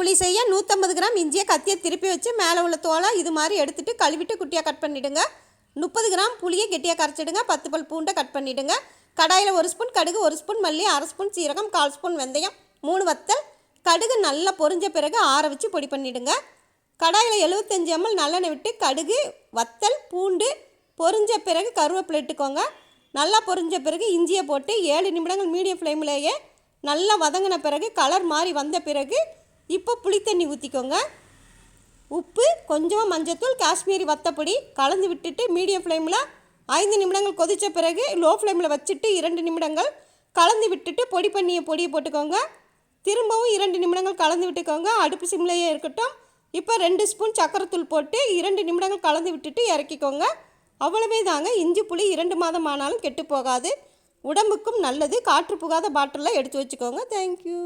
புளி செய்ய 150 கிராம் இஞ்சியை கத்தியை திருப்பி வச்சு மேலே உள்ள தோலை இது மாதிரி எடுத்துகிட்டு கழுவிட்டு குட்டியாக கட் பண்ணிவிடுங்க. 30 கிராம் புளியை கெட்டியாக கரைச்சிடுங்க. 10 பல் பூண்டை கட் பண்ணிவிடுங்க. கடாயில் 1 ஸ்பூன் கடுகு, 1 ஸ்பூன் மல்லி, 1/2 ஸ்பூன் சீரகம், 1/4 ஸ்பூன் வெந்தயம், 3 வத்தல். கடுகு நல்லா பொரிஞ்ச பிறகு ஆற வச்சு பொடி பண்ணிவிடுங்க. கடாயில் 75 ml நல்லெண்ணெய் விட்டு கடுகு, வத்தல், பூண்டு பொரிஞ்ச பிறகு கருவேப்பிலை இட்டுக்கோங்க. நல்லா பொரிஞ்ச பிறகு இஞ்சியை போட்டு 7 நிமிடங்கள் மீடியம் ஃப்ளேம்லேயே நல்லா வதங்கின பிறகு கலர் மாறி வந்த பிறகு இப்போ புளி தண்ணி ஊற்றிக்கோங்க. உப்பு, கொஞ்சமாக மஞ்சத்தூள், காஷ்மீரி வத்தப்பொடி கலந்து விட்டுட்டு மீடியம் ஃப்ளேமில் 5 நிமிடங்கள் கொதித்த பிறகு லோ ஃப்ளேமில் வச்சுட்டு 2 நிமிடங்கள் கலந்து விட்டுட்டு பொடியை போட்டுக்கோங்க. திரும்பவும் 2 நிமிடங்கள் கலந்து விட்டுக்கோங்க. அடுப்பு சிம்லேயே இருக்கட்டும். இப்போ 2 ஸ்பூன் சக்கரைத்தூள் போட்டு 2 நிமிடங்கள் கலந்து விட்டுட்டு இறக்கிக்கோங்க. அவ்வளவே தாங்க. இஞ்சி புளி 2 மாதம் ஆனாலும் கெட்டு போகாது, உடம்புக்கும் நல்லது. காற்று புகாத பாட்டிலில் எடுத்து வச்சுக்கோங்க. தேங்க்யூ.